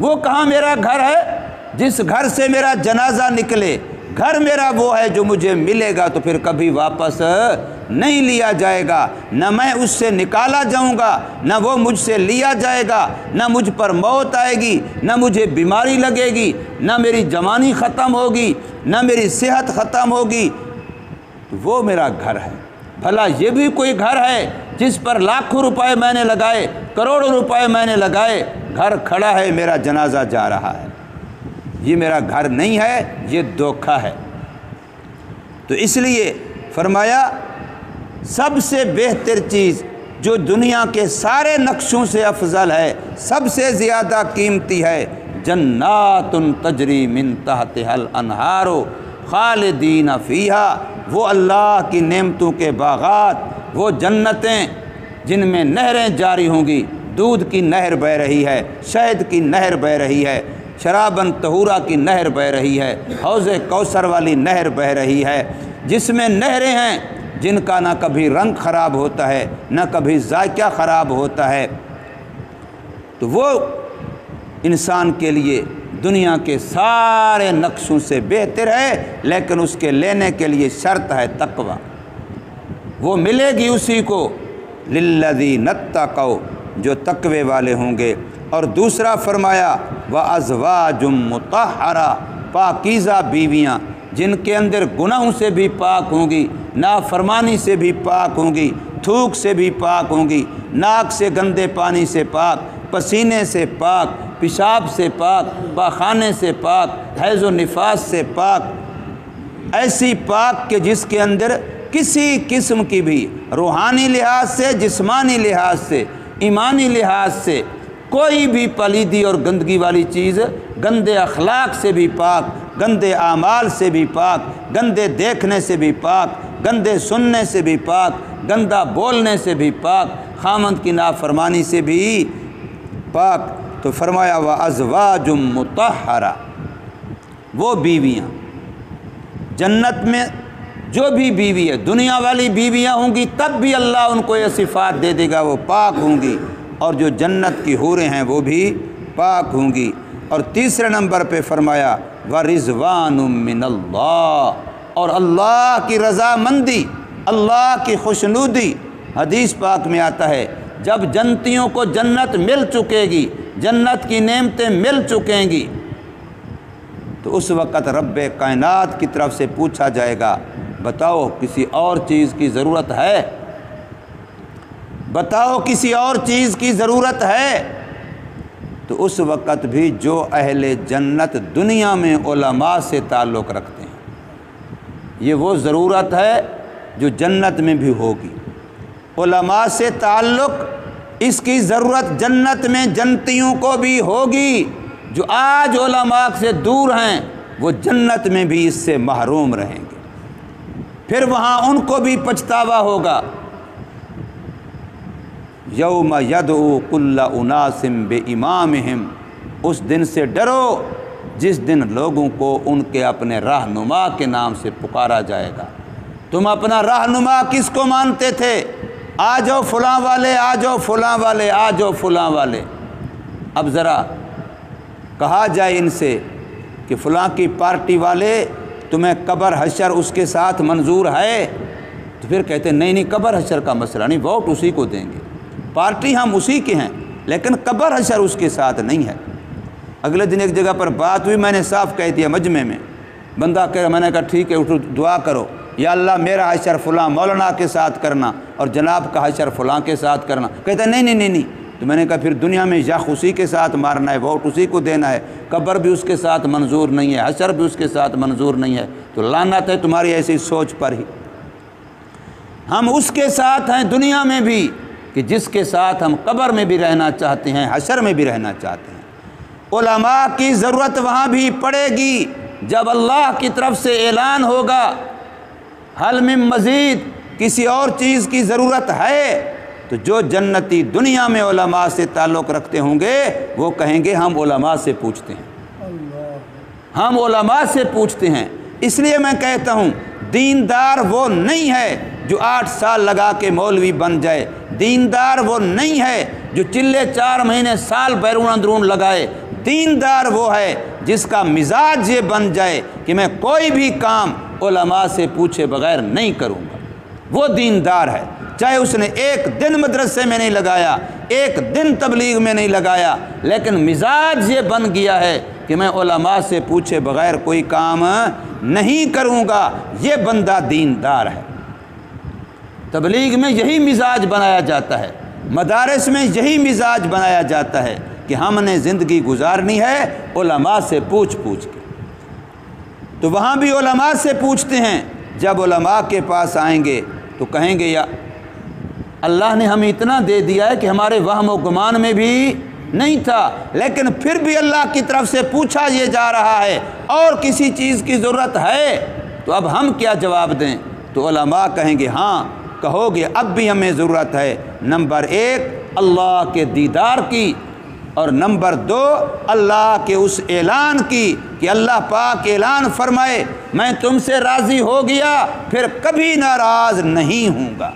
وہ کہاں میرا گھر ہے جس گھر سے میرا جنازہ نکلے؟ گھر میرا وہ ہے جو مجھے ملے گا تو پھر کبھی واپس نہیں لیا جائے گا، نہ میں اس سے نکالا جاؤں گا، نہ وہ مجھ سے لیا جائے گا، نہ مجھ پر موت آئے گی، نہ مجھے بیماری لگے گی، نہ میری جوانی ختم ہوگی، نہ میری صحت ختم ہوگی۔ تو وہ میرا گھر ہے۔ بھلا یہ بھی کوئی گھر ہے جس پر لاکھوں روپے میں نے لگائے، کروڑوں روپے میں نے لگائے، گھر کھڑا ہے، میرا جنازہ جا رہا ہے؟ یہ میرا گھر نہیں ہے، یہ دھوکہ ہے۔ تو اس لیے فرمایا سب سے بہتر چیز جو دنیا کے سارے نقشوں سے افضل ہے، سب سے زیادہ قیمتی ہے، جنات تجری من تحتها الانہار خالدین فیہا، وہ اللہ کی نعمتوں کے باغات، وہ جنتیں جن میں نہریں جاری ہوں گی، دودھ کی نہر بہہ رہی ہے، شہد کی نہر بہہ رہی ہے، شراباً طہورا کی نہر بہہ رہی ہے، حوض کوثر والی نہر بہہ رہی ہے، جس میں نہریں ہیں جن کا نہ کبھی رنگ خراب ہوتا ہے، نہ کبھی ذائقہ خراب ہوتا ہے۔ تو وہ انسان کے لیے دنیا کے سارے نقشوں سے بہتر ہے، لیکن اس کے لینے کے لیے شرط ہے تقوی، وہ ملے گی اسی کو، للذین اتقوا، جو تقوی والے ہوں گے۔ اور دوسرا فرمایا وازواج مطہرہ، پاکیزہ بیویاں جن کے اندر گناہوں سے بھی پاک ہوں گی، نافرمانی سے بھی پاک ہوں گی، تھوک سے بھی پاک ہوں گی، ناک سے گندے پانی سے پاک، پسینے سے پاک، پیشاب سے پاک، پاخانے سے پاک، حیض و نفاس سے پاک، ایسی پاک کہ جس کے اندر کسی قسم کی بھی روحانی لحاظ سے، جسمانی لحاظ سے، ایمانی لحاظ سے کوئی بھی پلیدی اور گندگی والی چیز، گندے اخلاق سے بھی پاک، گندے اعمال سے بھی پاک، گندے دیکھنے سے بھی پاک، گندے سننے سے بھی پاک، گندہ بولنے سے بھی پاک، خامند کی نافرمانی سے بھی پاک۔ تو فرمایا وازواج مطہرہ، وہ بیویاں جنت میں جو بھی بیوی ہے، دنیا والی بیویاں ہوں گی تب بھی اللہ ان کو یہ صفات دے دے گا، وہ پاک ہوں گی، اور جو جنت کی حوریں ہیں وہ بھی پاک ہوں گی۔ اور تیسرے نمبر پہ فرمایا وَرِضْوَانٌ مِّنَ اللَّهِ، اور اللہ کی رضامندی، اللہ کی خوشنودی۔ حدیث پاک میں آتا ہے جب جنتیوں کو جنت مل چکے گی، جنت کی نعمتیں مل چکیں گی، تو اس وقت رب کائنات کی طرف سے پوچھا جائے گا بتاؤ کسی اور چیز کی ضرورت ہے؟ بتاؤ کسی اور چیز کی ضرورت ہے؟ تو اس وقت بھی جو اہل جنت دنیا میں علماء سے تعلق رکھتے ہیں، یہ وہ ضرورت ہے جو جنت میں بھی ہوگی۔ علماء سے تعلق، اس کی ضرورت جنت میں جنتیوں کو بھی ہوگی۔ جو آج علماء سے دور ہیں وہ جنت میں بھی اس سے محروم رہیں گے، پھر وہاں ان کو بھی پچھتاوا ہوگا۔ یوم یدعو کل اناس بامامہم، اس دن سے ڈرو جس دن لوگوں کو ان کے اپنے رہنما کے نام سے پکارا جائے گا۔ تم اپنا رہنما کس کو مانتے تھے؟ آ جاؤ فلاں والے، آ جاؤ فلاں والے، آ جاؤ فلاں والے۔ اب ذرا کہا جائے ان سے کہ فلاں کی پارٹی والے تمہیں قبر حشر اس کے ساتھ منظور ہے، تو پھر کہتے ہیں نہیں نہیں، قبر حشر کا مسئلہ نہیں، ووٹ اسی کو دیں گے، پارٹی ہم اسی کے ہیں، لیکن قبر حشر اس کے ساتھ نہیں ہے۔ اگلے دن ایک جگہ پر بات ہوئی، میں نے صاف کہہ دیا مجمع میں، بندہ کہہ رہا، میں نے کہا ٹھیک ہے اٹھو دعا کرو، یا اللہ میرا حشر فلاں مولانا کے ساتھ کرنا اور جناب کا حشر فلاں کے ساتھ کرنا۔ کہتا ہے نہیں نہیں نہیں نہیں۔ تو میں نے کہا پھر دنیا میں یخ اسی کے ساتھ مارنا ہے، ووٹ اسی کو دینا ہے، قبر بھی اس کے ساتھ منظور نہیں ہے، حشر بھی اس کے ساتھ منظور نہیں ہے، تو لعنت ہے تمہاری ایسی سوچ پر ہی۔ ہم اس کے ساتھ ہیں دنیا میں بھی کہ جس کے ساتھ ہم قبر میں بھی رہنا چاہتے ہیں، حشر میں بھی رہنا چاہتے ہیں۔ علماء کی ضرورت وہاں بھی پڑے گی جب اللہ کی طرف سے اعلان ہوگا حل من مزید، کسی اور چیز کی ضرورت ہے، تو جو جنتی دنیا میں علماء سے تعلق رکھتے ہوں گے وہ کہیں گے ہم علماء سے پوچھتے ہیں، ہم علماء سے پوچھتے ہیں۔ اس لیے میں کہتا ہوں دیندار وہ نہیں ہے جو 8 سال لگا کے مولوی بن جائے، دیندار وہ نہیں ہے جو چلے 4 مہینے سال بیرون اندرون لگائے، دیندار وہ ہے جس کا مزاج یہ بن جائے کہ میں کوئی بھی کام علماء سے پوچھے بغیر نہیں کروں گا، وہ دیندار ہے۔ چاہے اس نے ایک دن مدرسے میں نہیں لگایا، ایک دن تبلیغ میں نہیں لگایا، لیکن مزاج یہ بن گیا ہے کہ میں علماء سے پوچھے بغیر کوئی کام نہیں کروں گا، یہ بندہ دیندار ہے۔ تبلیغ میں یہی مزاج بنایا جاتا ہے، مدارس میں یہی مزاج بنایا جاتا ہے کہ ہم نے زندگی گزارنی ہے علماء سے پوچھ پوچھ کے۔ تو وہاں بھی علماء سے پوچھتے ہیں، جب علماء کے پاس آئیں گے تو کہیں گے یا اللہ نے ہمیں اتنا دے دیا ہے کہ ہمارے وہم و گمان میں بھی نہیں تھا، لیکن پھر بھی اللہ کی طرف سے پوچھا یہ جا رہا ہے اور کسی چیز کی ضرورت ہے، تو اب ہم کیا جواب دیں؟ تو علماء کہیں گے ہاں کہو گے اب بھی ہمیں ضرورت ہے، نمبر 1 اللہ کے دیدار کی، اور نمبر 2 اللہ کے اس اعلان کی کہ اللہ پاک اعلان فرمائے میں تم سے راضی ہو گیا پھر کبھی ناراض نہیں ہوں گا،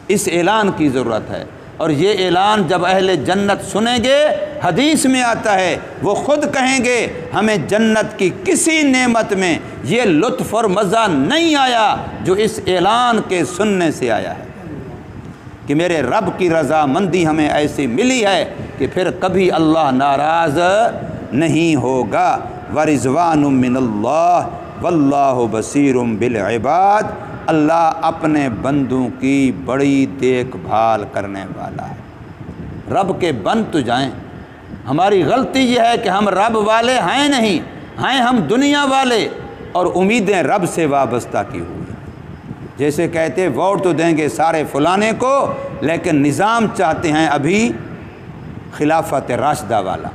اس اعلان کی ضرورت ہے۔ اور یہ اعلان جب اہل جنت سنیں گے، حدیث میں آتا ہے وہ خود کہیں گے ہمیں جنت کی کسی نعمت میں یہ لطف اور مزہ نہیں آیا جو اس اعلان کے سننے سے آیا ہے، کہ میرے رب کی رضامندی ہمیں ایسی ملی ہے کہ پھر کبھی اللہ ناراض نہیں ہوگا۔ ورضوان من اللہ واللہ بصیر بالعباد، اللہ اپنے بندوں کی بڑی دیکھ بھال کرنے والا ہے۔ رب کے بند تو جائیں، ہماری غلطی یہ ہے کہ ہم رب والے ہیں نہیں، ہیں ہم دنیا والے، اور امیدیں رب سے وابستہ کی ہوئی ہیں۔ جیسے کہتے ووٹ تو دیں گے سارے فلانے کو، لیکن نظام چاہتے ہیں ابھی خلافت راشدہ والا،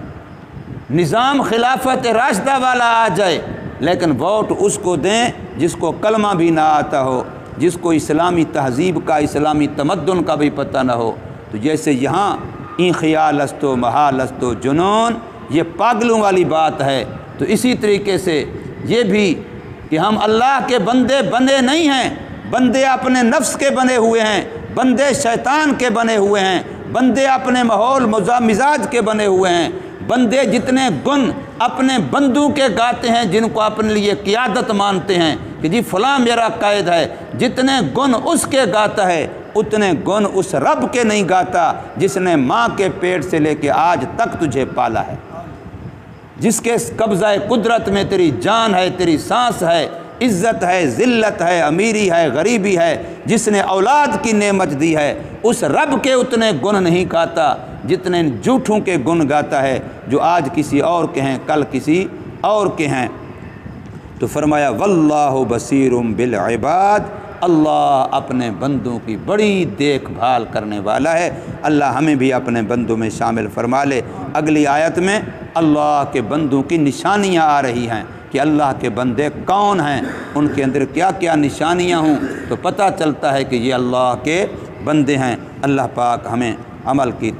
نظام خلافت راشدہ والا آ جائے، لیکن ووٹ اس کو دیں جس کو کلمہ بھی نہ آتا ہو، جس کو اسلامی تہذیب کا، اسلامی تمدن کا بھی پتہ نہ ہو۔ تو جیسے یہاں این خیال است و محال است و جنون، یہ پاگلوں والی بات ہے، تو اسی طریقے سے یہ بھی کہ ہم اللہ کے بندے بنے نہیں ہیں، بندے اپنے نفس کے بنے ہوئے ہیں، بندے شیطان کے بنے ہوئے ہیں، بندے اپنے ماحول مزاج کے بنے ہوئے ہیں، بندے جتنے گن اپنے بندوں کے گاتے ہیں جن کو اپنے لیے قیادت مانتے ہیں کہ جی فلاں میرا قائد ہے، جتنے گن اس کے گاتا ہے اتنے گن اس رب کے نہیں گاتا جس نے ماں کے پیٹ سے لے کے آج تک تجھے پالا ہے، جس کے قبضہ قدرت میں تیری جان ہے، تیری سانس ہے، عزت ہے، ذلت ہے، امیری ہے، غریبی ہے، جس نے اولاد کی نعمت دی ہے، اس رب کے اتنے گن نہیں گاتا جتنے جھوٹوں کے گن گاتا ہے جو آج کسی اور کے ہیں، کل کسی اور کے ہیں۔ تو فرمایا واللہ بصیر بالعباد، اللہ اپنے بندوں کی بڑی دیکھ بھال کرنے والا ہے۔ اللہ ہمیں بھی اپنے بندوں میں شامل فرما لے۔ اگلی آیت میں اللہ کے بندوں کی نشانیاں آ رہی ہیں کہ اللہ کے بندے کون ہیں، ان کے اندر کیا کیا نشانیاں ہوں، تو پتہ چلتا ہے کہ یہ اللہ کے بندے ہیں۔ اللہ پاک ہمیں عمل کی